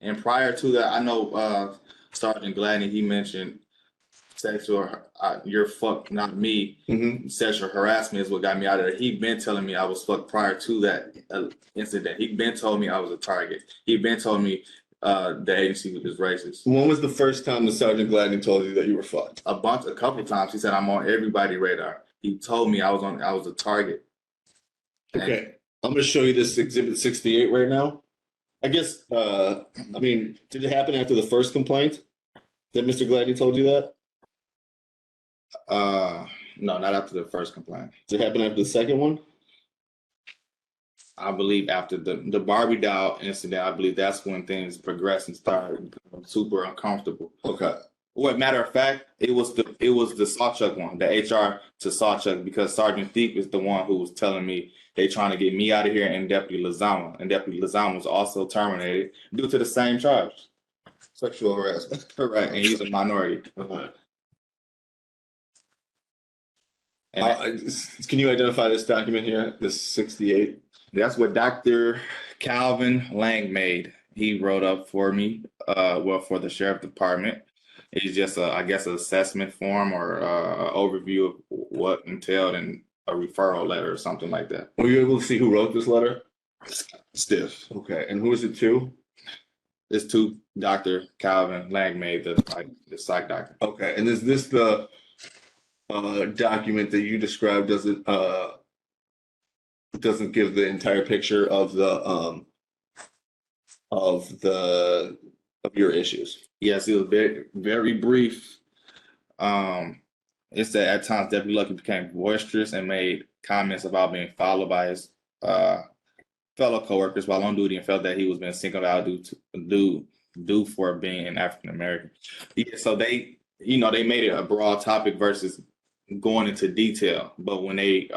And prior to that, I know Sergeant Gladney, he mentioned sexual, you're fucked, not me. Sexual harassment is what got me out of there. He'd been telling me I was fucked prior to that incident. He'd been told me I was a target. He'd been told me the agency was racist. When was the first time the Sergeant Gladney told you that you were fucked? A couple times. He said I'm on everybody's radar. He told me I was a target. Okay, I'm going to show you this Exhibit 68 right now. I guess, I mean, did it happen after the first complaint that Mr. Gladney told you that? No, not after the first complaint. Did it happen after the second one? I believe after the Barbie doll incident, I believe that's when things progressed and started becoming super uncomfortable. Okay. Well, matter of fact, it was the Sawchuck one, the HR to Sawchuck, because Sergeant Thiep is the one who was telling me they trying to get me out of here and Deputy Lozama. And Deputy Lozama was also terminated due to the same charge. Sexual harassment. Correct. And he's a minority. Can you identify this document here, this 68? That's what Dr. Calvin Lang made. He wrote up for me, for the sheriff department. It's just I guess, an assessment form or an overview of what entailed in a referral letter or something like that. Were you able to see who wrote this letter? Stiff. Okay, and who is it to? It's to Dr. Calvin Lang made, the psych doctor. Okay, and is this the document that you described? Doesn't give the entire picture of your issues? Yes, it was very, very brief. It said at times Deputy Lucky became boisterous and made comments about being followed by his fellow coworkers while on duty, and felt that he was being singled out due for being an African American. Yeah, so they made it a broad topic versus going into detail. But when they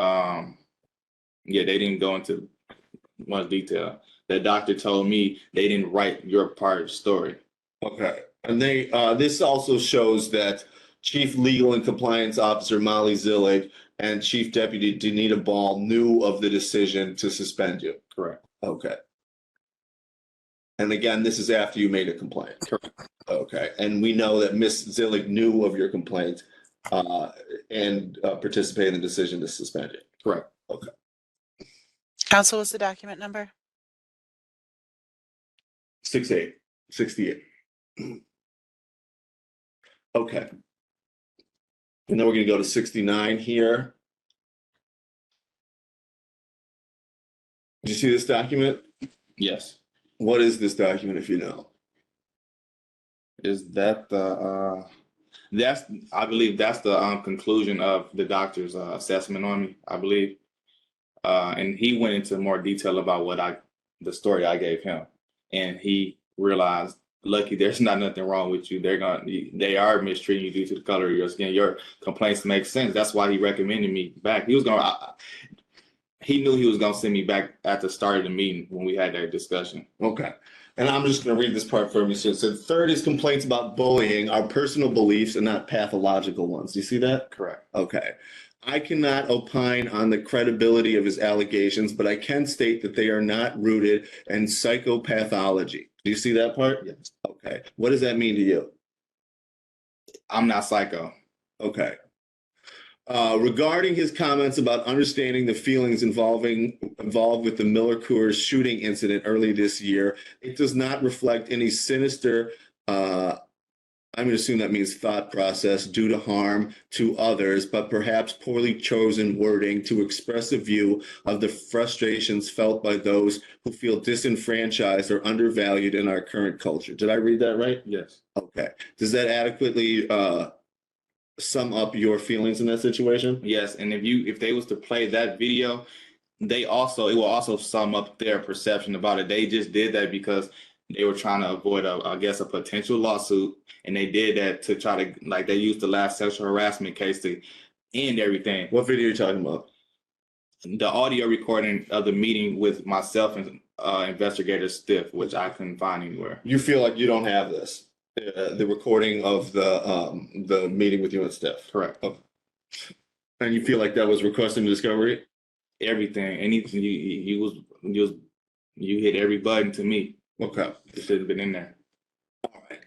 they didn't go into much detail. The doctor told me they didn't write your part of the story. Okay. And they this also shows that Chief Legal and Compliance Officer Molly Zillig and Chief Deputy Danita Ball knew of the decision to suspend you. Correct. Okay. And again, this is after you made a complaint. Correct. Okay. And we know that Miss Zillig knew of your complaint and participated in the decision to suspend you. Correct. Okay. Counsel, what's the document number? 68. Okay. And then we're going to go to 69 here. Did you see this document? Yes. What is this document, if you know? Is that I believe that's the conclusion of the doctor's assessment on me, I believe. And he went into more detail about the story I gave him. And he realized, Lucky, there's not nothing wrong with you. They are mistreating you due to the color of your skin. Your complaints make sense. That's why he recommended me back. He knew he was gonna send me back at the start of the meeting when we had that discussion. Okay. And I'm just going to read this part for you. So it said, third is complaints about bullying are personal beliefs and not pathological ones. Do you see that? Correct. Okay. I cannot opine on the credibility of his allegations, but I can state that they are not rooted in psychopathology. Do you see that part? Yes. Okay. What does that mean to you? I'm not psycho. Okay. Regarding his comments about understanding the feelings involved with the Miller Coors shooting incident early this year, it does not reflect any sinister, I'm going to assume that means thought process due to harm to others, but perhaps poorly chosen wording to express a view of the frustrations felt by those who feel disenfranchised or undervalued in our current culture. Did I read that right? Yes. Okay. Does that adequately sum up your feelings in that situation? Yes, and if they was to play that video, it will also sum up their perception about it. They just did that because they were trying to avoid a potential lawsuit, and they did that to try to, they used the last sexual harassment case to end everything. What video are you talking about? The audio recording of the meeting with myself and investigator Stiff, which I couldn't find anywhere. You feel like you don't have this? The recording of the meeting with you and Steph. Correct. Okay. And you feel like that was requesting discovery? Everything, anything you hit every button to me. Okay. It should have been in there. All right.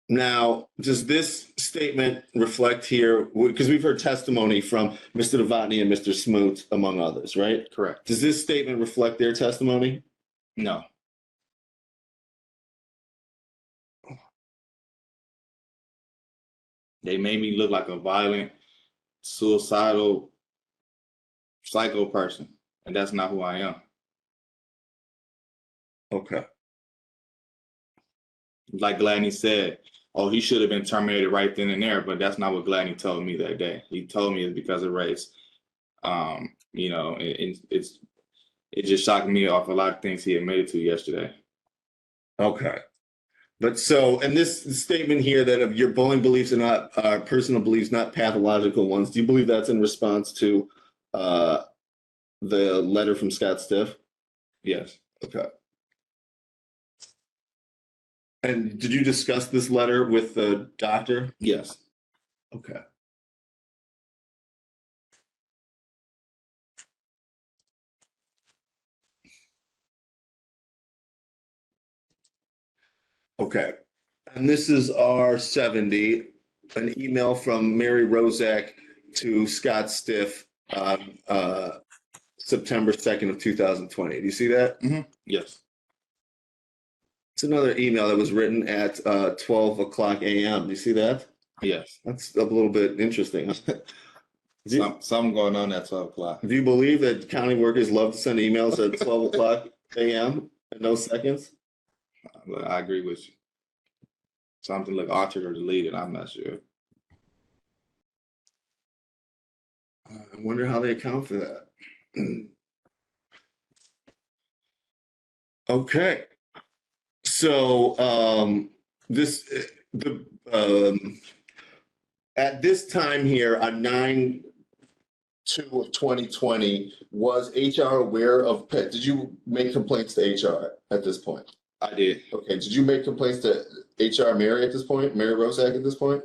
Now, does this statement reflect here, because we've heard testimony from Mr. Novotny and Mr. Smoot, among others, right? Correct. Does this statement reflect their testimony? No. They made me look like a violent, suicidal, psycho person, and that's not who I am. Okay. Like Gladney said, oh, he should have been terminated right then and there, but that's not what Gladney told me that day. He told me it's because of race. You know, it just shocked me off a lot of things he admitted to yesterday. Okay. But so, and this statement here that of your bullying beliefs are not personal beliefs, not pathological ones, do you believe that's in response to the letter from Scott Stiff? Yes. Okay. And did you discuss this letter with the doctor? Yes. Okay. Okay. And this is R70, an email from Mary Rozak to Scott Stiff on September 2nd of 2020. Do you see that? Yes. It's another email that was written at 12 o'clock a.m. Do you see that? Yes. That's a little bit interesting. Something going on at 12 o'clock. Do you believe that county workers love to send emails at 12 o'clock a.m. in those seconds? I agree with you. Something like altered or deleted, I'm not sure. I wonder how they account for that. Okay. So at this time here on 9/2 of 2020, was HR aware of PET? Did you make complaints to HR at this point? I did. Okay. Did you make complaints to HR Mary at this point? Mary Rozak at this point?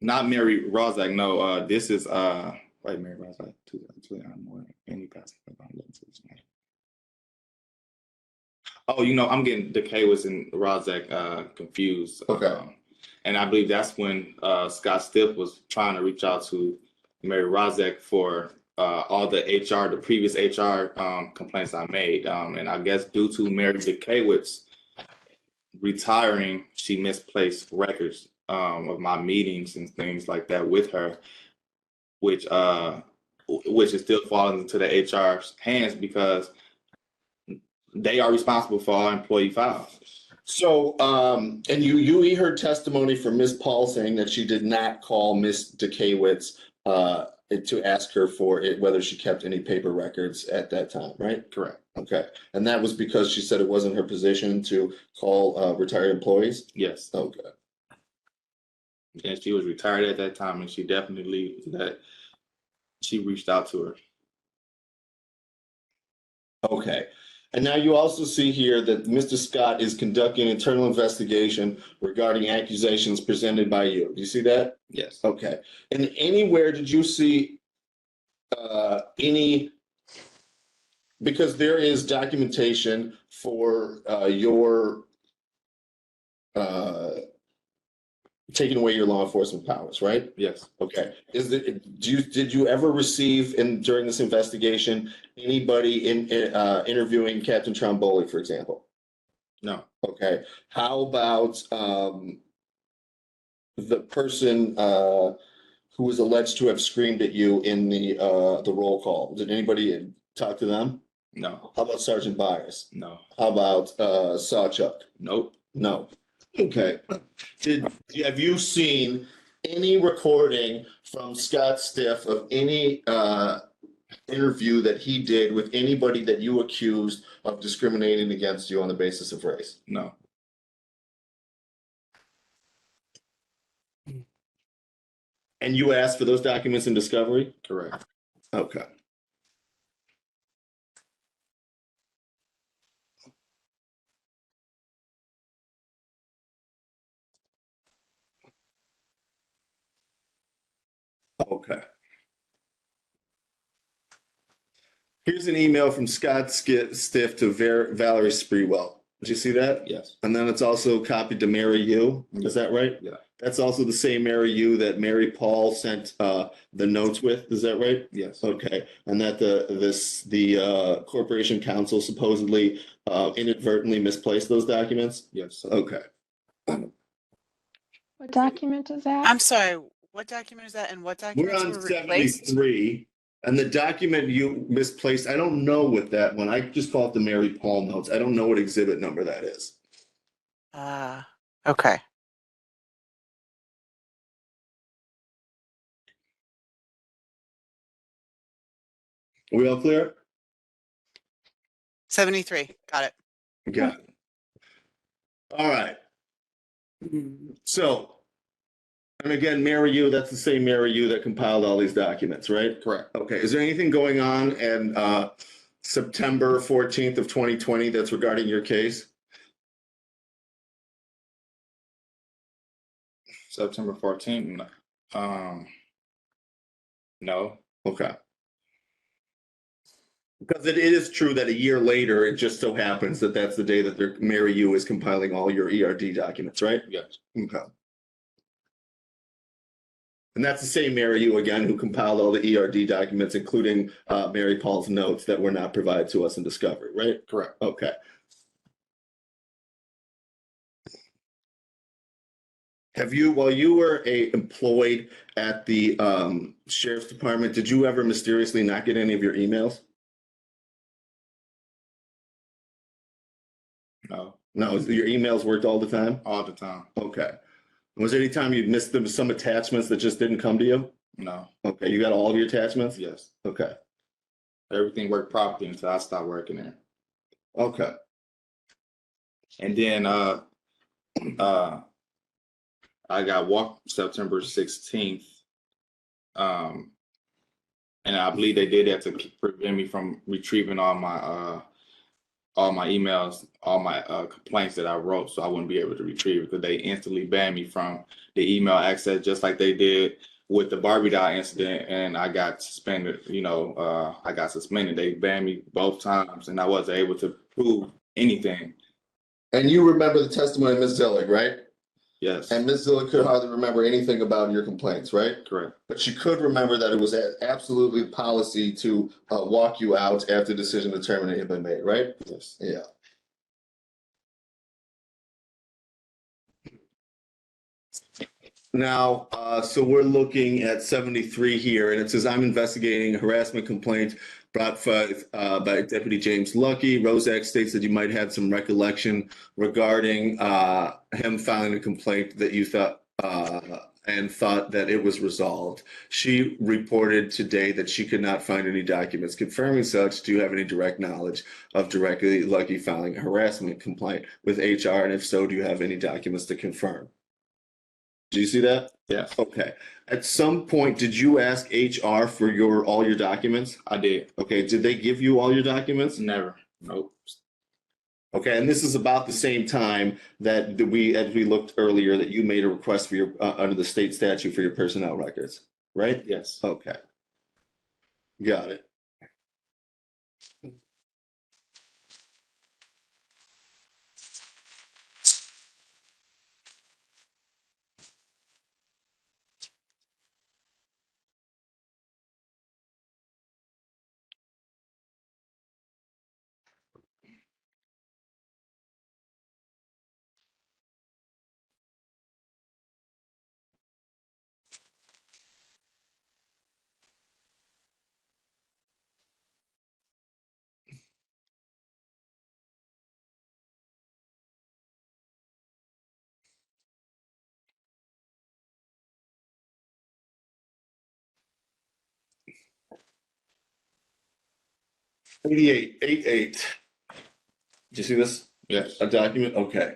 Not Mary Rozak. No. This is wait, Mary Rozak. 2020 morning. Any passing. Oh, you know, I'm getting Decaywas and Rozak confused. Okay. And I believe that's when Scott Stiff was trying to reach out to Mary Rozak for all the previous HR complaints I made. And I guess due to Mary Decaywas retiring, she misplaced records of my meetings and things like that with her, which is still falling into the HR's hands because they are responsible for all employee files. So, and you heard testimony from Ms. Paul saying that she did not call Ms. Decaywas to ask her for it, whether she kept any paper records at that time, right? Correct. Okay. And that was because she said it wasn't her position to call retired employees? Yes. Okay. And she was retired at that time, and she definitely she reached out to her. Okay. And now you also see here that Mr. Scott is conducting an internal investigation regarding accusations presented by you. Do you see that? Yes. Okay. And anywhere did you see any, because there is documentation for your taking away your law enforcement powers, right? Yes. Okay. Did you ever receive during this investigation anybody interviewing Captain Tromboli, for example? No. Okay. How about the person who was alleged to have screamed at you in the roll call? Did anybody talk to them? No. How about Sergeant Byers? No. How about Sawchuck? Nope. No. Okay. Have you seen any recording from Scott Stiff of any interview that he did with anybody that you accused of discriminating against you on the basis of race? No. And you asked for those documents in discovery? Correct. Okay. Okay. Here's an email from Scott Stiff to Valerie Sprewell. Did you see that? Yes. And then it's also copied to Mary Yu. Is that right? Yeah. That's also the same Mary Yu that Mary Paul sent the notes with. Is that right? Yes. Okay. And that the corporation counsel supposedly inadvertently misplaced those documents? Yes. Okay. What document is that? I'm sorry, what document is that and what We're documents on were replaced? 73, and the document you misplaced, I don't know what that one, I just call it the Mary Paul notes. I don't know what exhibit number that is. Okay. Are we all clear? 73, got it. Got it. All right. So, and again, Mary Yu, that's the same Mary Yu that compiled all these documents, right? Correct. Okay, is there anything going on in September 14th of 2020 that's regarding your case? September 14th. No. Okay. Because it is true that a year later, it just so happens that that's the day that Mary Yu is compiling all your ERD documents, right? Yes. Okay. And that's the same Mary Yu again who compiled all the ERD documents, including Mary Paul's notes that were not provided to us in discovery, right? Correct. Okay. Have you, while you were employed at the sheriff's department, did you ever mysteriously not get any of your emails? No. No, your emails worked all the time? All the time. Okay. Was there any time you missed some attachments that just didn't come to you? No. Okay, you got all of your attachments? Yes. Okay. Everything worked properly until I stopped working there. Okay. And then I got walked September 16th. And I believe they did that to prevent me from retrieving all my emails, all my complaints that I wrote, so I wouldn't be able to retrieve it because they instantly banned me from the email access, just like they did with the Barbie doll incident, and I got suspended. I got suspended. They banned me both times, and I wasn't able to prove anything. And you remember the testimony of Ms. Zillig, right? Yes. And Ms. Zillig could hardly remember anything about your complaints, right? Correct. But she could remember that it was absolutely policy to walk you out after the decision to terminate had been made, right? Yes. Yeah. Now, so we're looking at 73 here, and it says, I'm investigating a harassment complaint brought forth by Deputy James Lucky. Rozak states that you might have some recollection regarding him filing a complaint that you thought and thought that it was resolved. She reported today that she could not find any documents confirming such. Do you have any direct knowledge of directly Lucky filing a harassment complaint with HR? And if so, do you have any documents to confirm? Do you see that? Yes. Okay. At some point, did you ask HR for all your documents? I did. Okay. Did they give you all your documents? Never. Nope. Okay. And this is about the same time that as we looked earlier, that you made a request for your under the state statute for your personnel records, right? Yes. Okay. Got it. $88.88. Did you see this? Yes. A document? Okay.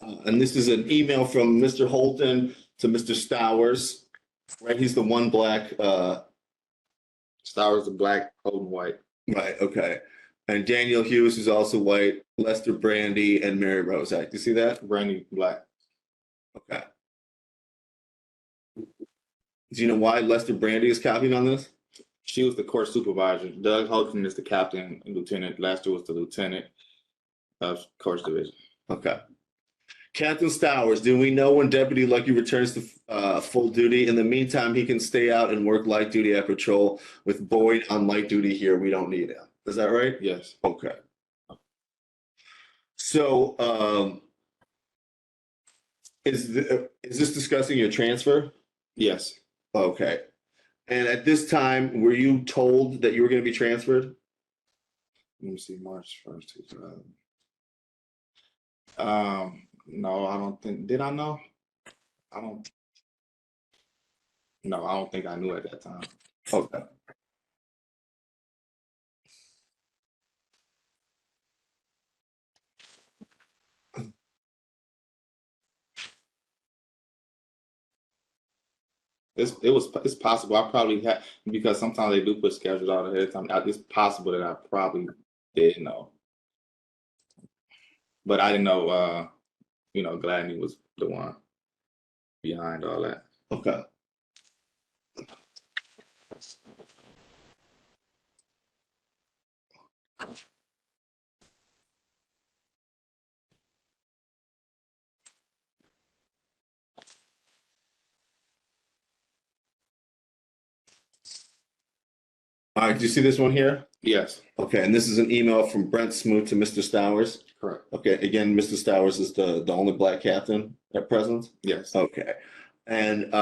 And this is an email from Mr. Holton to Mr. Stowers, right? He's the one black. Star was the black, Holden white. Right. Okay. And Daniel Hughes is also white. Lester Brandy and Mary Rozak. Do you see that? Brandy black. Okay. Do you know why Lester Brandy is copying on this? She was the course supervisor. Doug Holton is the captain and lieutenant. Last year was the lieutenant of course division. Okay. Captain Stowers, do we know when Deputy Lucky returns to full duty? In the meantime, he can stay out and work light duty at patrol. With Boyd on light duty here, we don't need him. Is that right? Yes. Okay. So, is this discussing your transfer? Yes. Okay. And at this time, were you told that you were going to be transferred? Let me see, March 1st, 2000. No, I don't think. Did I know? I don't. No, I don't think I knew at that time. Okay. It's possible. I probably had, because sometimes they do put schedules out ahead of time. It's possible that I probably did know, but I didn't know. Gladney was the one behind all that. Okay. All right, do you see this one here? Yes, Okay, and this is an email from Brent Smoot to Mr. Stowers. correct. Okay, again, Mr. Stowers is the only black captain at present? Yes, Okay. And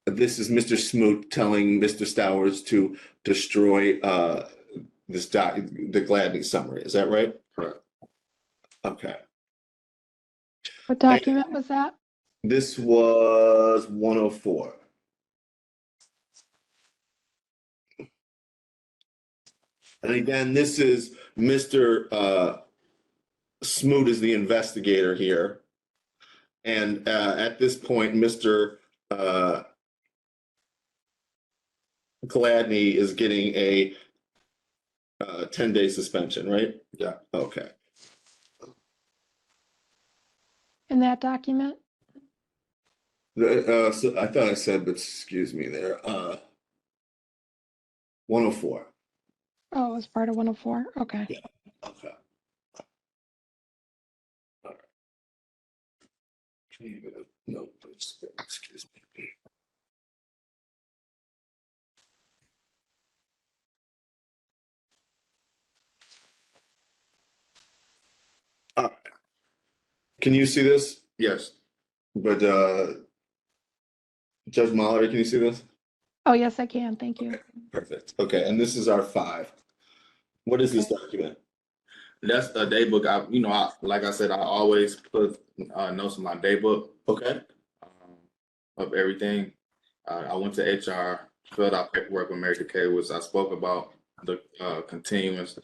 this is Mr. Smoot telling Mr. Stowers to destroy the Gladney summary. Is that right? correct. Okay. What document was that? This was 104. And again, this is Mr. Smoot is the investigator here. And at this point, Mr. Gladney is getting a 10-day suspension, right? Yeah. Okay. In that document? So I thought I said, but excuse me there. 104. Oh, it was part of 104. Okay. Yeah. Okay. All right. No, please, excuse me. All right. Can you see this? Yes, But Judge Mallory, can you see this? Oh, yes, I can. Thank you. Perfect. Okay, and this is our 5. What is this document? that's a day book. Like I said, I always put notes in my day book Okay. of everything. I went to HR, filled out paperwork with Mary Kay, which I spoke about the continuous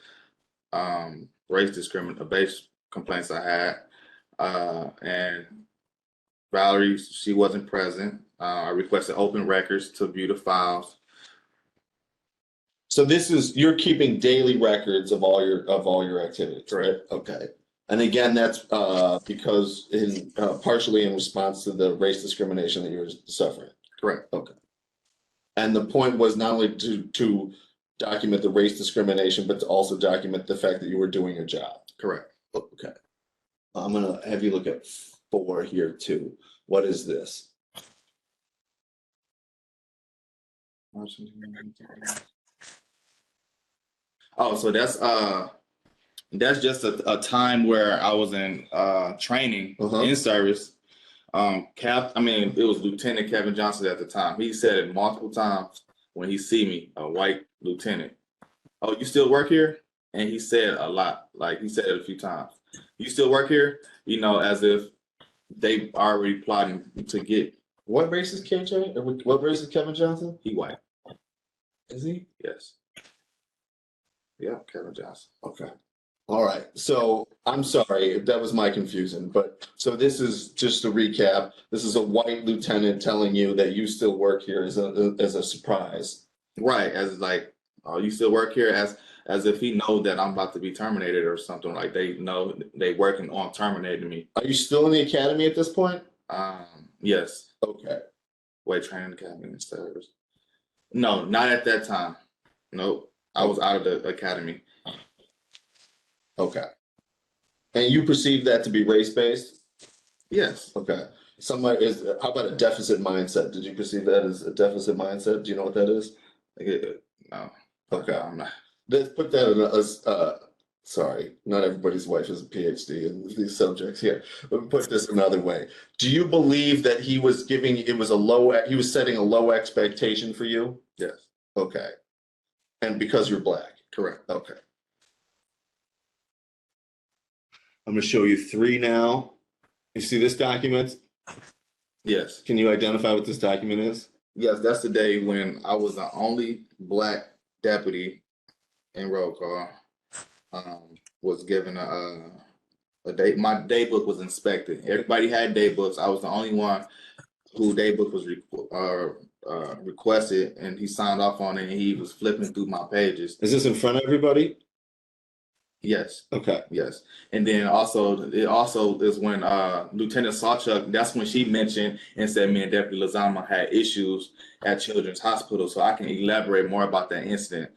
race discrimination complaints I had, and Valerie, she wasn't present. I requested open records to view the files. So you're keeping daily records of all your activities, right? Okay. And again, that's because partially in response to the race discrimination that you were suffering. Correct. Okay. And the point was not only to document the race discrimination, but to also document the fact that you were doing your job. Correct. Okay. I'm gonna have you look at 4 here too. What is this? Oh, so that's just a time where I was in training in service. It was Lieutenant Kevin Johnson at the time. He said it multiple times when he see me, a white lieutenant. Oh, you still work here? And he said a lot, like he said it a few times. You still work here? As if they already plotting to get. What race is KJ? What race is Kevin Johnson? He white. Is he? Yes. Yeah, Kevin Johnson. Okay. All right. So I'm sorry if that was my confusion, but so this is just to recap. This is a white lieutenant telling you that you still work here as a surprise. Right. As like, oh, you still work here, as if he know that I'm about to be terminated or something. Like they know they working on terminating me. Are you still in the academy at this point? Yes. Okay. Training academy and service. No, not at that time. Nope. I was out of the academy. Okay. And you perceive that to be race-based? Yes. Okay. How about a deficit mindset? Did you perceive that as a deficit mindset? Do you know what that is? No. Okay. I'm not. Let's put that in sorry, not everybody's wife is a PhD in these subjects here. Let me put this another way. Do you believe that he was setting a low expectation for you? Yes. Okay. And because you're black? Correct. Okay. I'm gonna show you three now. You see this document? Yes. Can you identify what this document is? Yes. That's the day when I was the only black deputy in roll call. Was given a day. My day book was inspected. Everybody had day books. I was the only one who day book was requested, and he signed off on it. And he was flipping through my pages. Is this in front of everybody? Yes. Okay. Yes. And then it also is when Lieutenant Sawchuk, that's when she mentioned and said me and Deputy Lazama had issues at Children's Hospital. So I can elaborate more about that incident.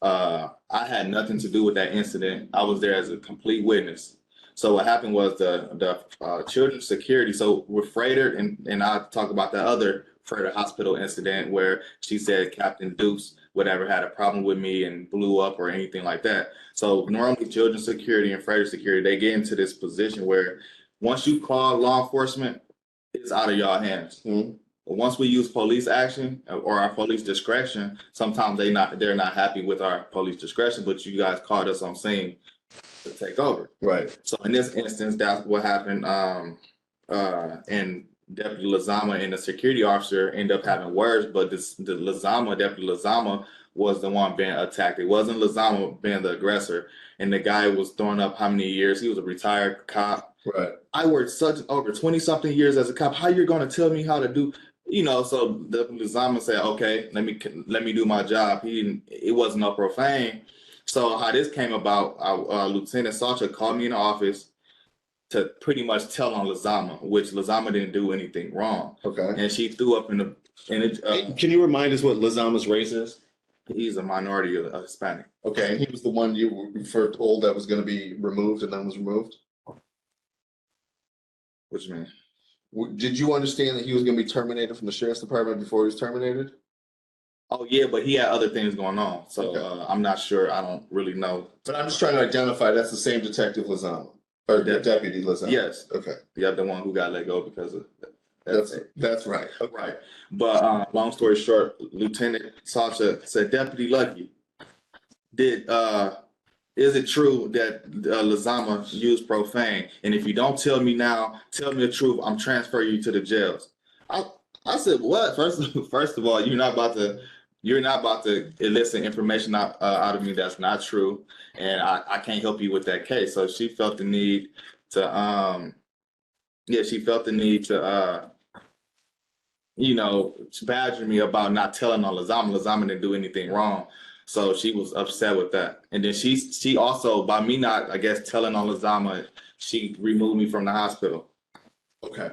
I had nothing to do with that incident. I was there as a complete witness. So what happened was the children's security. So with Freighter, and I'll talk about that other Freighter Hospital incident where she said Captain Dukes whatever had a problem with me and blew up or anything like that. So normally children's security and Freighter security, they get into this position where once you call law enforcement, it's out of y'all hands. Mhm. But once we use police action or our police discretion, sometimes they're not happy with our police discretion, but you guys called us on scene to take over. Right. So in this instance, that's what happened. And Deputy Lazama and the security officer end up having words, but Deputy Lazama was the one being attacked. It wasn't Lazama being the aggressor. And the guy was throwing up how many years? He was a retired cop. Right. I worked over 20 something years as a cop. How you're going to tell me how to do? So the Lazama said, "Okay, let me do my job." It wasn't no profane. So how this came about, Lieutenant Sacha called me in the office to pretty much tell on Lazama, which Lazama didn't do anything wrong, Okay. and she threw up in it. Can you remind us what Lazama's race is? He's a minority of Hispanic. Okay, and he was the one you were told that was going to be removed and then was removed? What you mean? Did you understand that he was going to be terminated from the sheriff's department before he was terminated? Oh yeah, but he had other things going on, so Okay. I'm not sure. I don't really know. But I'm just trying to identify that's the same Detective Lazama or Deputy Lazama. Yes. Okay. The other one who got let go because of That's right. Okay. right. But long story short, Lieutenant Sasha said, "Deputy Lucky, is it true that Lazama used profane? And if you don't tell me now, tell me the truth. I'm transferring you to the jails." I said, "What? First of all, you're not about to elicit information out of me that's not true, and I can't help you with that case." So she felt the need to badger me about not telling on Lazama. Lazama didn't do anything wrong. So she was upset with that. And then she also, by me not, I guess, telling on Lazama, she removed me from the hospital. Okay.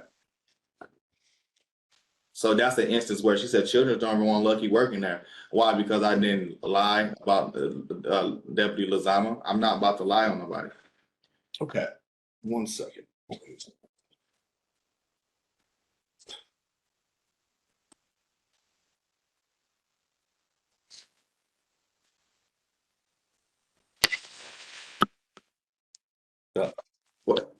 So that's the instance where she said children don't want Lucky working there. Why? Because I didn't lie about Deputy Lazama. I'm not about to lie on nobody. Okay. 1 second. What?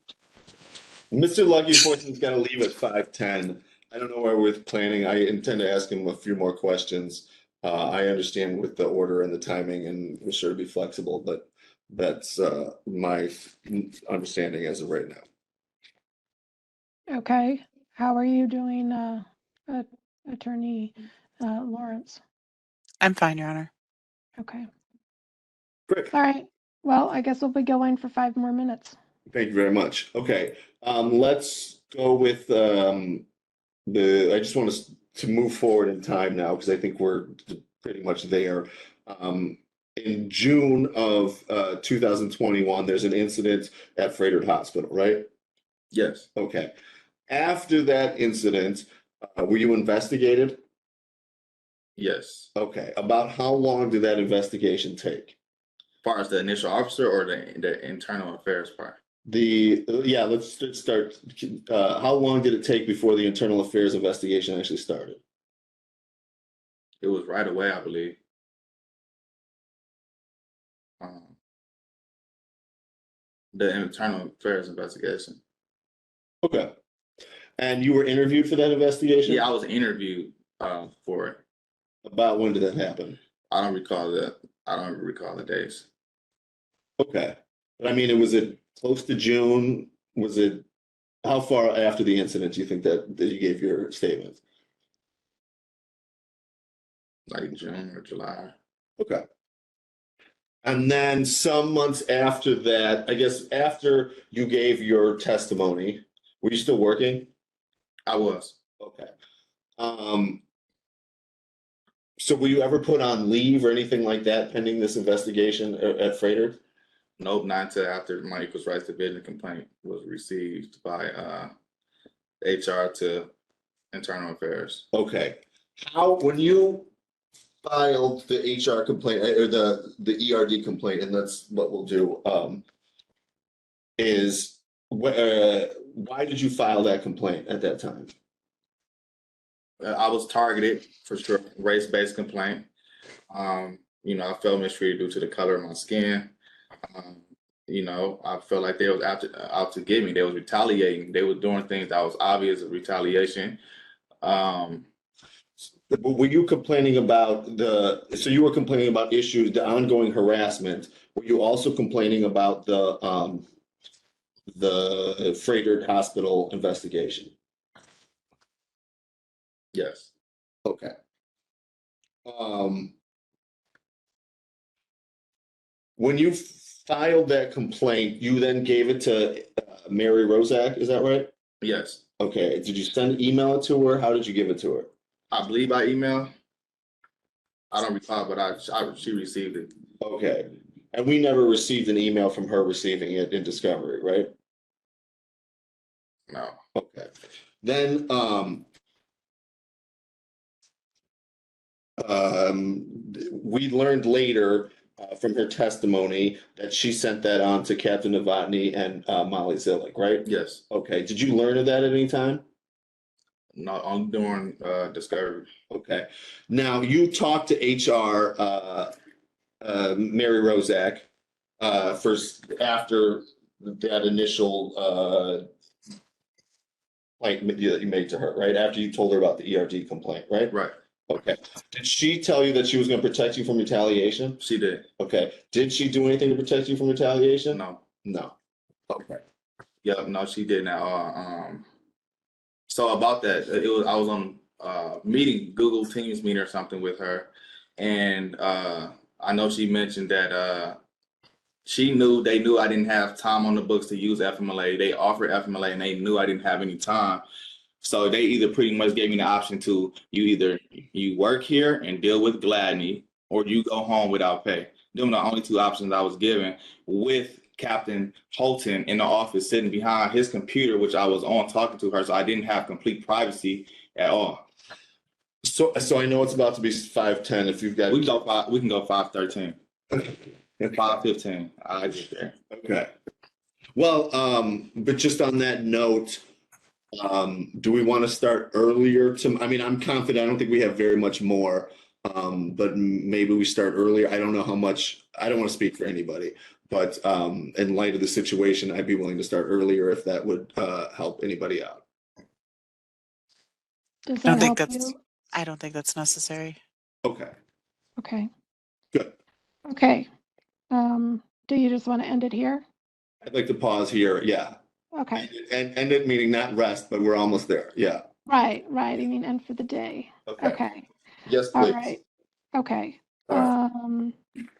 Mr. Lucky, unfortunately, has got to leave at 5:10. I don't know where we're planning. I intend to ask him a few more questions. I understand with the order and the timing, and we're sure to be flexible, but that's my understanding as of right now. Okay, how are you doing, Attorney Lawrence? I'm fine, Your Honor. Okay, Great. all right. Well, I guess we'll be going for 5 more minutes. Thank you very much. Okay, let's go with I just want us to move forward in time now because I think we're pretty much there. In June of 2021, there's an incident at Freighter Hospital, right? Yes. Okay. After that incident, were you investigated? Yes. Okay, about how long did that investigation take? As far as the initial officer or the internal affairs part? Yeah, let's start. How long did it take before the internal affairs investigation actually started? It was right away, I believe. Um, the internal affairs investigation. Okay. And you were interviewed for that investigation? Yeah, I was interviewed for it. About when did that happen? I don't recall that. I don't recall the days. Okay. But I mean, was it close to June? Was it, how far after the incident do you think that you gave your statement? Like June or July. Okay. And then some months after that, I guess after you gave your testimony, were you still working? I was. Okay. So were you ever put on leave or anything like that pending this investigation at Freighter? Nope, not until after my equals rights division complaint was received by HR to internal affairs. Okay. How, when you filed the HR complaint or the ERD complaint, and that's what we'll do, is why did you file that complaint at that time? I was targeted for sure, race-based complaint. I felt mistreated due to the color of my skin. I felt like they was out to get me. They was retaliating. They were doing things that was obvious of retaliation. Were you complaining about so you were complaining about issues, the ongoing harassment. Were you also complaining about the Freighter hospital investigation? Yes. Okay. When you filed that complaint, you then gave it to Mary Rozak, is that right? Yes. Okay. Did you email it to her? How did you give it to her? I believe by email. I don't recall, but she received it. Okay. And we never received an email from her receiving it in Discovery, right? No. Okay. Then we learned later from her testimony that she sent that on to Captain Novotny and Molly Zillick, right? Yes. Okay. Did you learn of that at any time? Not on during Discovery. Okay. Now you talked to HR Mary Rozak first after that initial complaint that you made to her, right? After you told her about the ERD complaint, right? Right. Okay. Did she tell you that she was going to protect you from retaliation? She did. Okay. Did she do anything to protect you from retaliation? No. No. Okay. Yeah, no, she didn't at all. So about that, I was on meeting, Google Teams meeting or something with her, and I know she mentioned that they knew I didn't have time on the books to use FMLA. They offered FMLA, and they knew I didn't have any time. So they either pretty much gave me the option to you work here and deal with Gladney, or you go home without pay. Them were the only two options I was given, with Captain Holton in the office sitting behind his computer, which I was on talking to her, so I didn't have complete privacy at all. So I know it's about to be 5:10. If you've got, We can go 5:13, 5:15. I get there. Okay. Well, but just on that note, do we want to start earlier? I mean, I'm confident. I don't think we have very much more, but maybe we start earlier. I don't know how much. I don't want to speak for anybody, but in light of the situation, I'd be willing to start earlier if that would help anybody out. Does I don't that think help that's you? I don't think that's necessary. Okay. Okay. Good. Okay. Do you just want to end it here? I'd like to pause here. Yeah. Okay. And end it meaning not rest, but we're almost there. Yeah. Right. I mean, end for the day. Okay. Yes, All please. right. Okay. All right.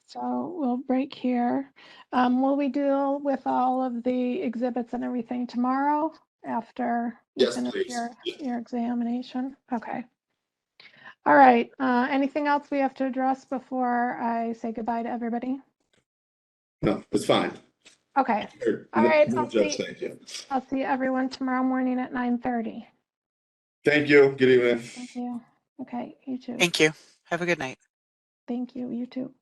So we'll break here. Will we deal with all of the exhibits and everything tomorrow after you Yes, finish please. your examination? Okay. All right. Anything else we have to address before I say goodbye to everybody? No, it's fine. Okay. Sure. All right. No, Judge, thank you. I'll see everyone tomorrow morning at 9:30. Thank you. Good evening. Thank you. Okay. You too. Thank you. Have a good night. Thank you. You too.